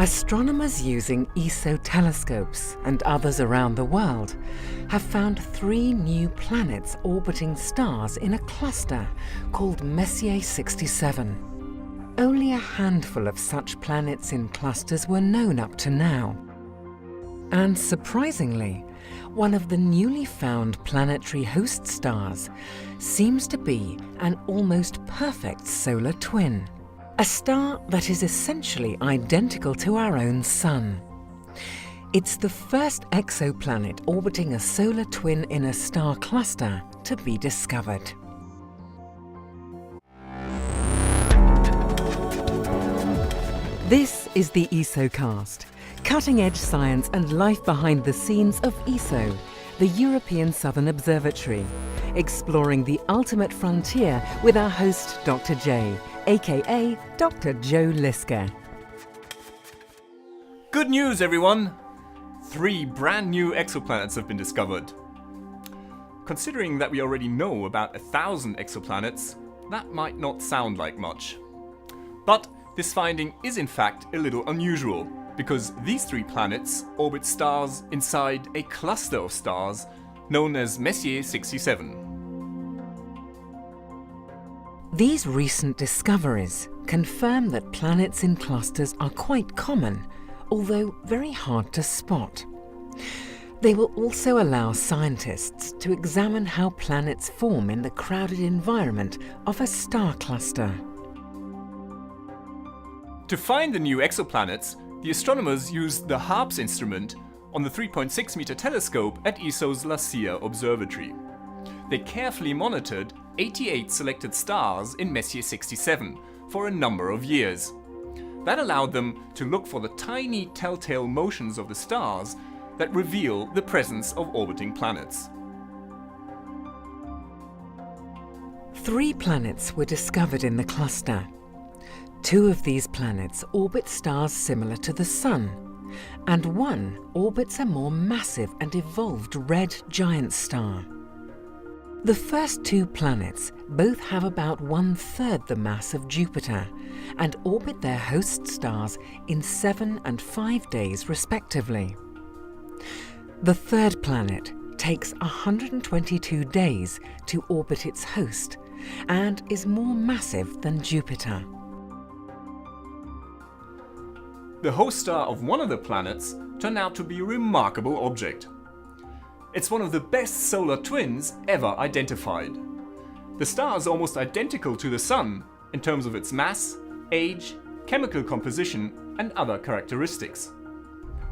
Astronomers using ESO telescopes and others around the world have found 3 new planets orbiting stars in a cluster called Messier 67. Only a handful of such planets in clusters were known up to now. And surprisingly, one of the newly found planetary host stars seems to be an almost perfect solar twin. A star that is essentially identical to our own Sun. It's the first exoplanet orbiting a solar twin in a star cluster to be discovered. This is the ESOcast, cutting-edge science and life behind the scenes of ESO, the European Southern Observatory, exploring the ultimate frontier with our host Dr. J, aka Dr. Joe Liske. Good news, everyone! 3 brand new exoplanets have been discovered. Considering that we already know about 1,000 exoplanets, that might not sound like much. But this finding is in fact a little unusual, because these 3 planets orbit stars inside a cluster of stars known as Messier 67. These recent discoveries confirm that planets in clusters are quite common, although very hard to spot. They will also allow scientists to examine how planets form in the crowded environment of a star cluster. To find the new exoplanets, the astronomers used the HARPS instrument on the 3.6-meter telescope at ESO's Messier observatory. They carefully monitored 88 selected stars in Messier 67 for a number of years. That allowed them to look for the tiny telltale motions of the stars that reveal the presence of orbiting planets. 3 planets were discovered in the cluster. 2 of these planets orbit stars similar to the Sun, and 1 orbits a more massive and evolved red giant star. The first 2 planets both have about 1/3 the mass of Jupiter and orbit their host stars in 7 and 5 days respectively. The third planet takes 122 days to orbit its host and is more massive than Jupiter. The host star of one of the planets turned out to be a remarkable object. It's one of the best solar twins ever identified. The star is almost identical to the Sun in terms of its mass, age, chemical composition, and other characteristics.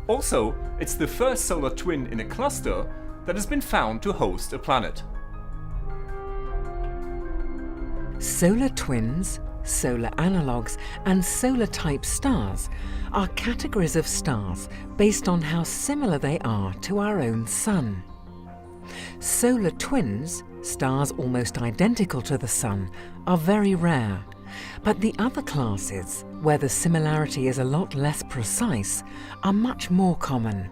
Also, it's the first solar twin in a cluster that has been found to host a planet. Solar twins, solar analogues, and solar-type stars are categories of stars based on how similar they are to our own Sun. Solar twins, stars almost identical to the Sun, are very rare, but the other classes, where the similarity is a lot less precise, are much more common.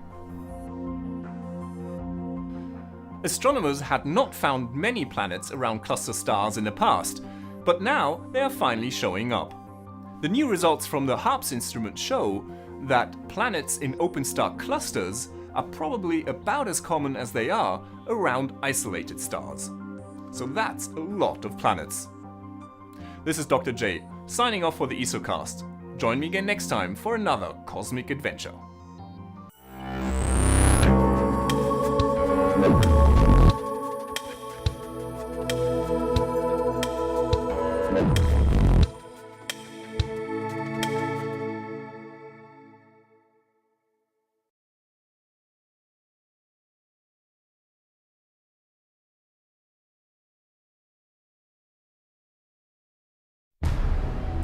Astronomers had not found many planets around cluster stars in the past, but now they are finally showing up. The new results from the HARPS instrument show that planets in open star clusters are probably about as common as they are around isolated stars. So that's a lot of planets. This is Dr. J, signing off for the ESOcast. Join me again next time for another cosmic adventure.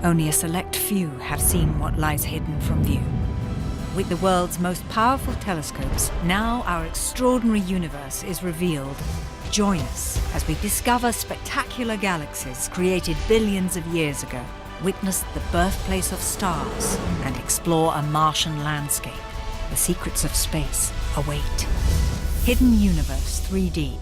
Only a select few have seen what lies hidden from view. With the world's most powerful telescopes, now our extraordinary universe is revealed. Join us as we discover spectacular galaxies created billions of years ago, witness the birthplace of stars, and explore a Martian landscape. The secrets of space await. Hidden Universe 3D.